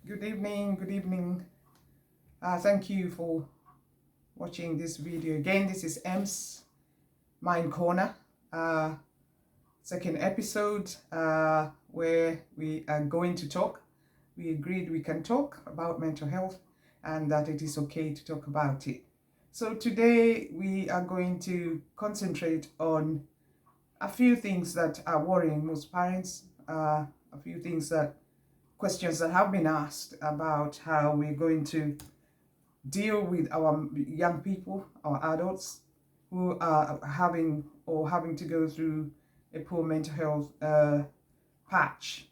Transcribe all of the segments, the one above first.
Good evening, good evening. Thank you for watching this video. Again, this is M's Mind Corner, second episode where we are going to talk. We agreed we can talk about mental health and that it is okay to talk about it. So today we are going to concentrate on a few things that are worrying most parents, a few questions that have been asked about how we're going to deal with our young people, our adults who are having to go through a poor mental health patch.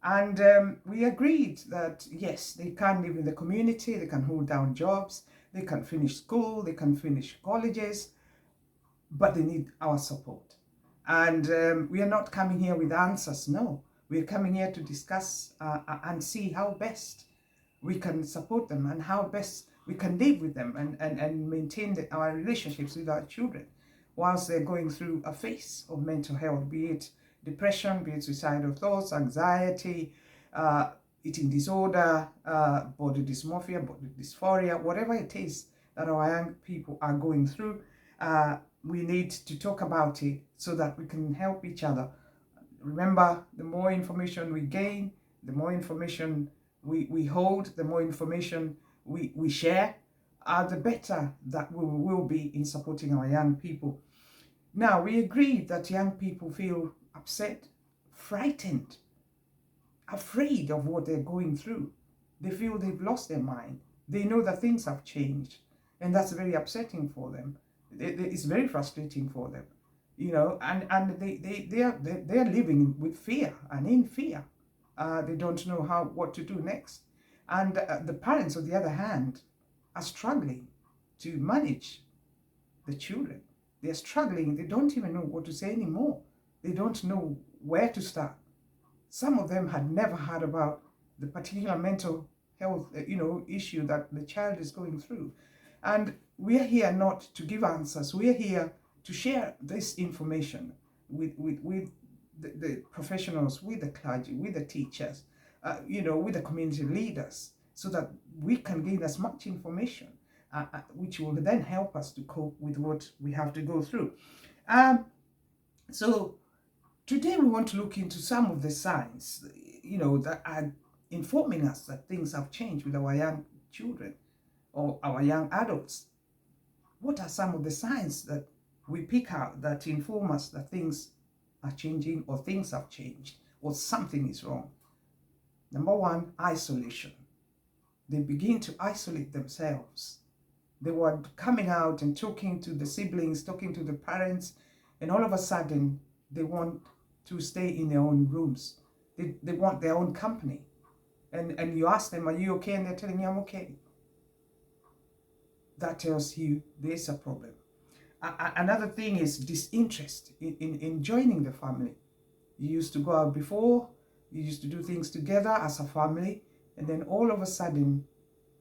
And we agreed that yes, they can live in the community, they can hold down jobs, they can finish school, they can finish colleges, but they need our support. And we are not coming here with answers, no. We are coming here to discuss and see how best we can support them and how best we can live with them and maintain our relationships with our children whilst they're going through a phase of mental health, be it depression, be it suicidal thoughts, anxiety, eating disorder, body dysmorphia, body dysphoria, whatever it is that our young people are going through. We need to talk about it so that we can help each other. Remember, the more information we gain, the more information we hold, the more information we share, the better that we will be in supporting our young people. Now, we agreed that young people feel upset, frightened, afraid of what they're going through. They feel they've lost their mind. They know that things have changed, and that's very upsetting for them. It's very frustrating for them, and they're living with fear and in fear. They don't know what to do next. And the parents, on the other hand, are struggling to manage the children. They're struggling. They don't even know what to say anymore. They don't know where to start. Some of them had never heard about the particular mental health, issue that the child is going through. And we're here not to give answers. We're here to share this information with the professionals, with the clergy, with the teachers, with the community leaders, so that we can gain as much information, which will then help us to cope with what we have to go through. So today we want to look into some of the signs, that are informing us that things have changed with our young children or our young adults. What are some of the signs that we pick out that inform us that things are changing or things have changed or something is wrong? Number one, isolation. They begin to isolate themselves. They were coming out and talking to the siblings, talking to the parents, and all of a sudden they want to stay in their own rooms. They want their own company. And you ask them, are you okay? And they're telling you, I'm okay. That tells you there's a problem. Another thing is disinterest in joining the family. You used to go out before, you used to do things together as a family, and then all of a sudden,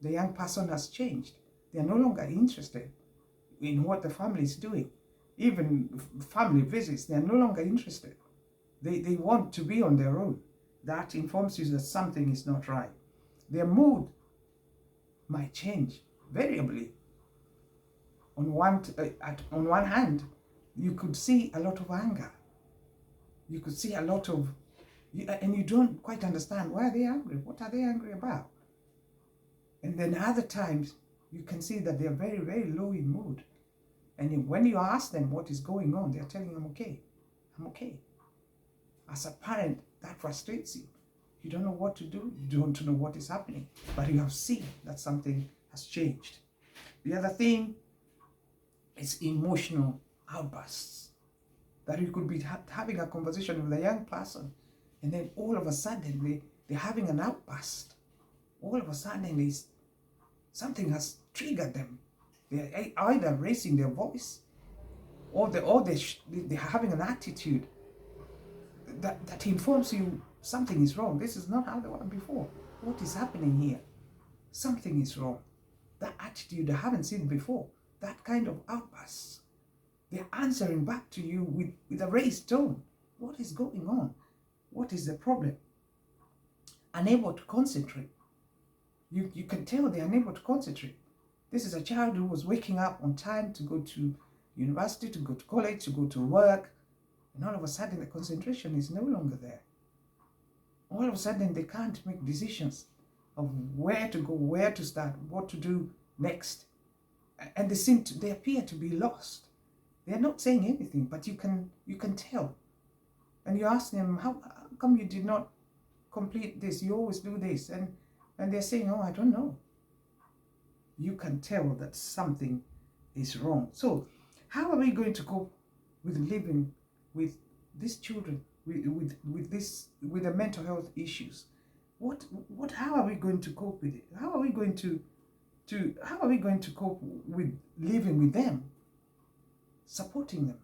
the young person has changed. They're no longer interested in what the family is doing. Even family visits, they're no longer interested. They want to be on their own. That informs you that something is not right. Their mood might change variably. On one hand, you could see a lot of anger. You could see a lot of, and you don't quite understand why are they angry. What are they angry about? And then other times, you can see that they're very, very low in mood. And when you ask them what is going on, they're telling you, I'm okay. I'm okay. As a parent, that frustrates you. You don't know what to do. You don't know what is happening. But you have seen that something has changed. The other thing is emotional outbursts. That you could be having a conversation with a young person, and then all of a sudden they're having an outburst. All of a sudden something has triggered them. They're either raising their voice or they're having an attitude that informs you something is wrong. This is not how they were before. What is happening here? Something is wrong. That attitude I haven't seen before. That kind of outbursts. They're answering back to you with a raised tone. What is going on? What is the problem? Unable to concentrate. You can tell they are unable to concentrate. This is a child who was waking up on time to go to university, to go to college, to go to work, and all of a sudden the concentration is no longer there. All of a sudden they can't make decisions of where to go, where to start, what to do next. And they appear to be lost. They're not saying anything, but you can tell. And you ask them, how come you did not complete this? You always do this. And they're saying, oh, I don't know. You can tell that something is wrong. So how are we going to cope with living with these children, with the mental health issues? How are we going to cope with it? How are we going to cope with living with them, supporting them?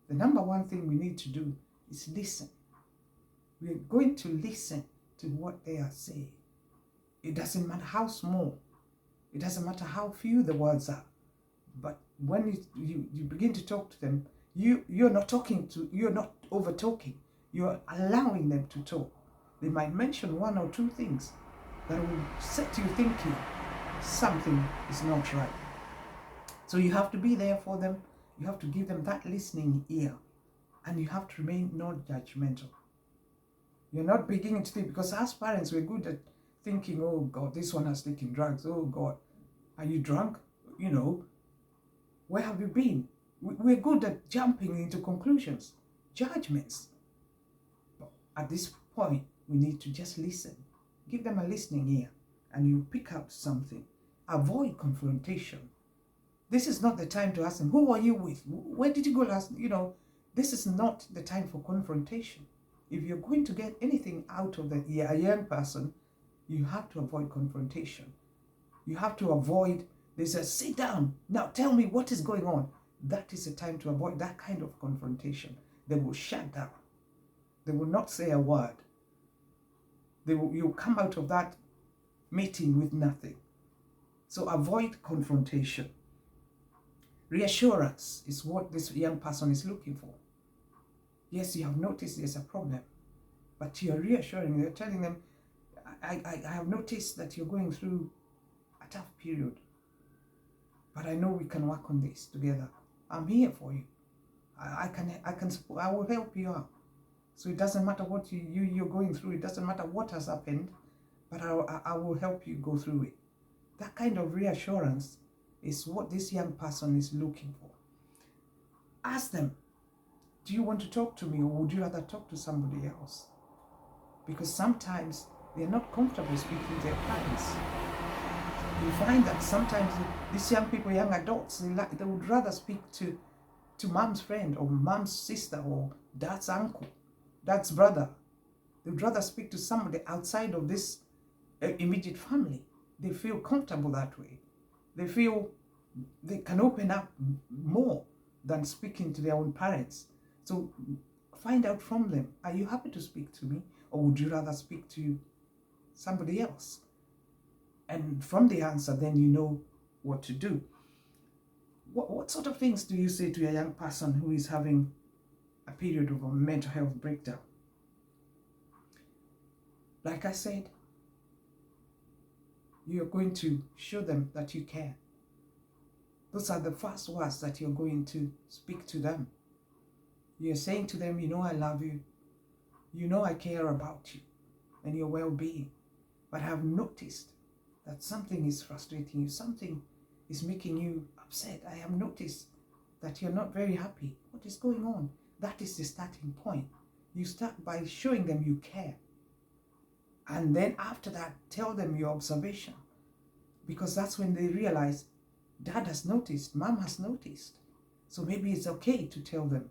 The number one thing we need to do is listen. We're going to listen to what they are saying. It doesn't matter how small, it doesn't matter how few the words are, but when you begin to talk to them, you're not over talking. You're allowing them to talk. They might mention one or two things that will set you thinking something is not right. So you have to be there for them. You have to give them that listening ear, and you have to remain not judgmental. You're not beginning to think, because as parents we're good at thinking, oh God, this one has taken drugs. Oh God, are you drunk? Where have you been? We're good at jumping into conclusions, judgments. But at this point, we need to just listen. Give them a listening ear, and you pick out something. Avoid confrontation. This is not the time to ask them, who are you with? Where did you go last? This is not the time for confrontation. If you're going to get anything out of a young person, you have to avoid confrontation. You have to avoid, they say, sit down, now tell me what is going on. That is the time to avoid that kind of confrontation. They will shut down. They will not say a word. You'll come out of that meeting with nothing. So avoid confrontation. Reassurance is what this young person is looking for. Yes, you have noticed there's a problem, but you're reassuring, you're telling them, I have noticed that you're going through a tough period, but I know we can work on this together. I'm here for you. I will help you out. So it doesn't matter what you're going through. It doesn't matter what has happened, but I will help you go through it. That kind of reassurance is what this young person is looking for. Ask them, do you want to talk to me, or would you rather talk to somebody else? Because sometimes they're not comfortable speaking to their parents. You find that sometimes these young people, young adults, they would rather speak to mom's friend or mom's sister or dad's uncle, dad's brother. They would rather speak to somebody outside of this immediate family. They feel comfortable that way. They feel they can open up more than speaking to their own parents. So find out from them, are you happy to speak to me, or would you rather speak to somebody else? And from the answer, then you know what to do. What sort of things do you say to a young person who is having a period of a mental health breakdown? Like I said, you're going to show them that you care. Those are the first words that you're going to speak to them. You're saying to them, I love you. I care about you and your well-being. But I have noticed that something is frustrating you. Something is making you upset. I have noticed that you're not very happy. What is going on? That is the starting point. You start by showing them you care. And then after that, tell them your observation. Because that's when they realize, dad has noticed, mom has noticed. So maybe it's okay to tell them.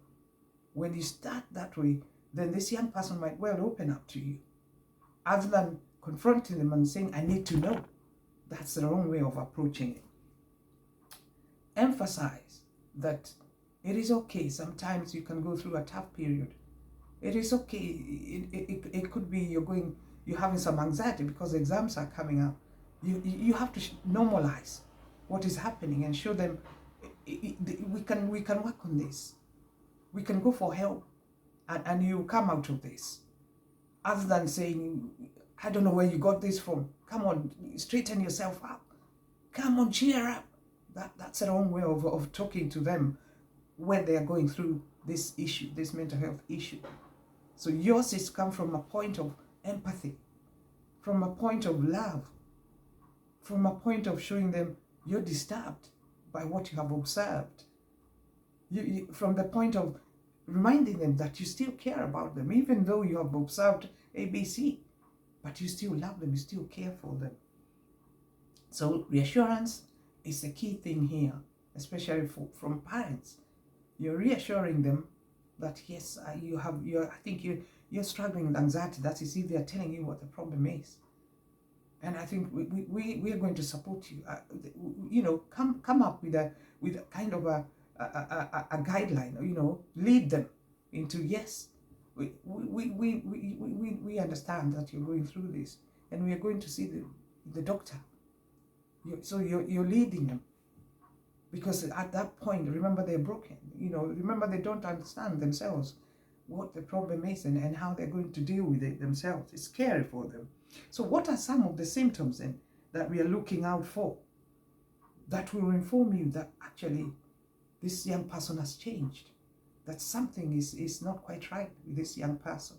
When you start that way, then this young person might well open up to you. Other than confronting them and saying, I need to know. That's the wrong way of approaching it. Emphasize that it is okay. Sometimes you can go through a tough period. It is okay. It could be you're having some anxiety because exams are coming up. You have to normalize what is happening and show them we can work on this. We can go for help and you come out of this. Other than saying, I don't know where you got this from. Come on, straighten yourself up. Come on, cheer up. That's a wrong way of talking to them when they are going through this issue, this mental health issue. So yours is come from a point of empathy, from a point of love, from a point of showing them you're disturbed by what you have observed. From the point of reminding them that you still care about them, even though you have observed ABC, but you still love them, you still care for them. So reassurance is the key thing here, especially from parents. You're reassuring them that yes, I think you're struggling with anxiety. That is if they are telling you what the problem is. And I think we are going to support you. Come up with a kind of a guideline. Lead them into yes. We understand that you're going through this, and we are going to see the doctor. So you're leading them, because at that point, remember, they're broken. Remember, they don't understand themselves what the problem is and how they're going to deal with it themselves. It's scary for them. So what are some of the symptoms then that we are looking out for that will inform you that actually this young person has changed, that something is not quite right with this young person?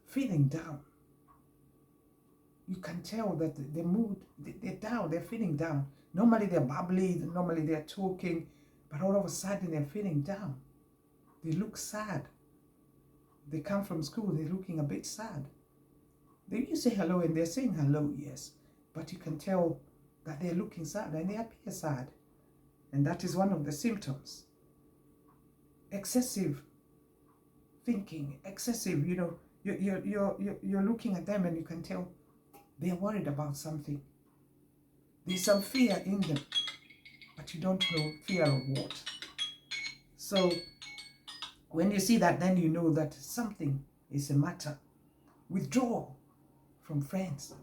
Feeling down. You can tell that the mood, they're down, they're feeling down. Normally they're bubbly, normally they're talking, but all of a sudden they're feeling down. They look sad. They come from school, they're looking a bit sad. You say hello and they're saying hello, yes, but you can tell that they're looking sad and they appear sad. And that is one of the symptoms. Excessive thinking, excessive, you're looking at them and you can tell they're worried about something. There's some fear in them, but you don't know fear of what. So when you see that, then you know that something is a matter. Withdrawal from friends.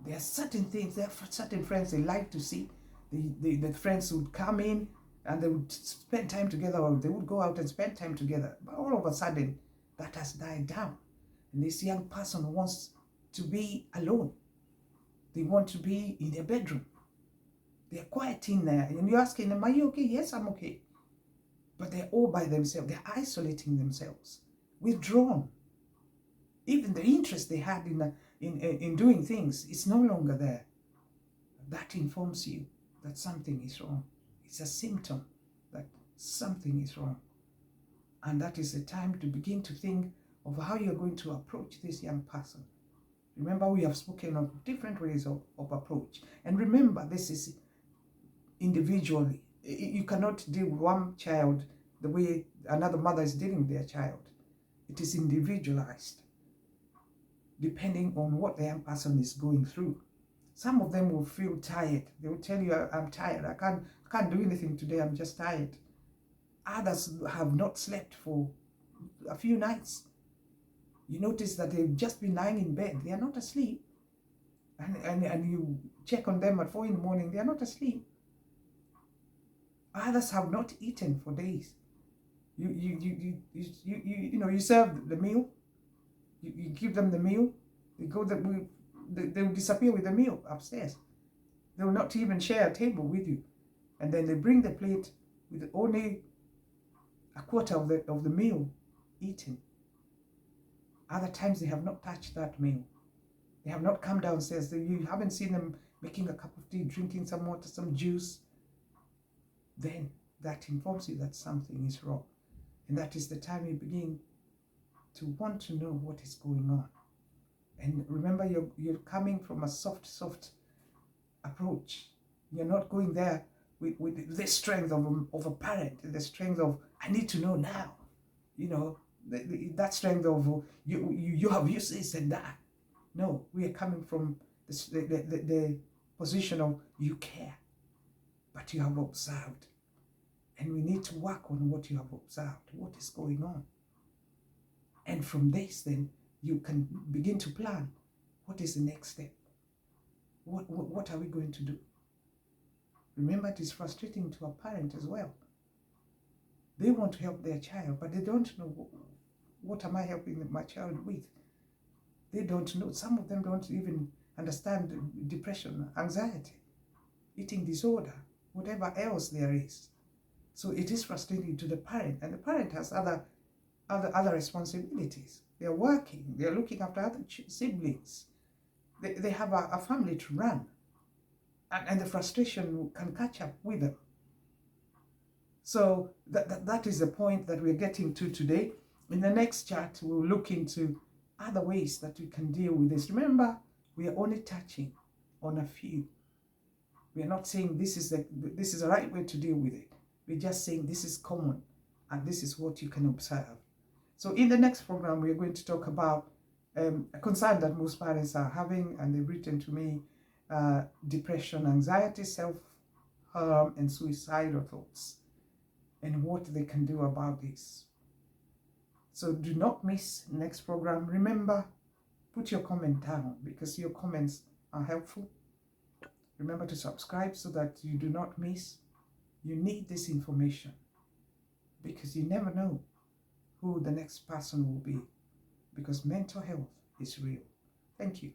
There are certain things, there are certain friends they like to see. The friends would come in and they would spend time together, or they would go out and spend time together. But all of a sudden, that has died down. And this young person wants to be alone. They want to be in their bedroom. They're quiet in there. And you're asking them, are you okay? Yes, I'm okay. But they're all by themselves. They're isolating themselves, withdrawn. Even the interest they had in doing things is no longer there. That informs you that something is wrong. It's a symptom that something is wrong. And that is the time to begin to think of how you're going to approach this young person. Remember, we have spoken of different ways of approach. And remember, this is individually. You cannot deal with one child the way another mother is dealing with their child. It is individualized, depending on what the young person is going through. Some of them will feel tired. They will tell you, I'm tired. I can't do anything today. I'm just tired. Others have not slept for a few nights. You notice that they've just been lying in bed. They are not asleep. And you check on them at 4 a.m, they are not asleep. Others have not eaten for days. You serve the meal. You give them the meal. They will disappear with the meal upstairs. They will not even share a table with you. And then they bring the plate with only a quarter of the meal eaten. Other times they have not touched that meal. They have not come downstairs. You haven't seen them making a cup of tea, drinking some water, some juice. Then that informs you that something is wrong. And that is the time you begin to want to know what is going on. And remember, you're coming from a soft approach. You're not going there with the strength of a parent, the strength of, I need to know now. That strength of, you have used this and that. No, we are coming from the position of you care, but you have observed. And we need to work on what you have observed, what is going on. And from this, then, you can begin to plan. What is the next step? What are we going to do? Remember, it is frustrating to a parent as well. They want to help their child, but they don't know, what am I helping my child with? They don't know. Some of them don't even understand depression, anxiety, eating disorder, whatever else there is. So it is frustrating to the parent, and the parent has other responsibilities. They're working, they're looking after other siblings. They have a family to run, and the frustration can catch up with them. So that is the point that we're getting to today. In the next chat, we'll look into other ways that we can deal with this. Remember, we are only touching on a few. We are not saying this is the right way to deal with it. We're just saying this is common and this is what you can observe. So in the next program, we're going to talk about a concern that most parents are having, and they've written to me, depression, anxiety, self-harm, and suicidal thoughts, and what they can do about this. So do not miss next program. Remember, put your comment down because your comments are helpful. Remember to subscribe so that you do not miss. You need this information because you never know who the next person will be, because mental health is real. Thank you.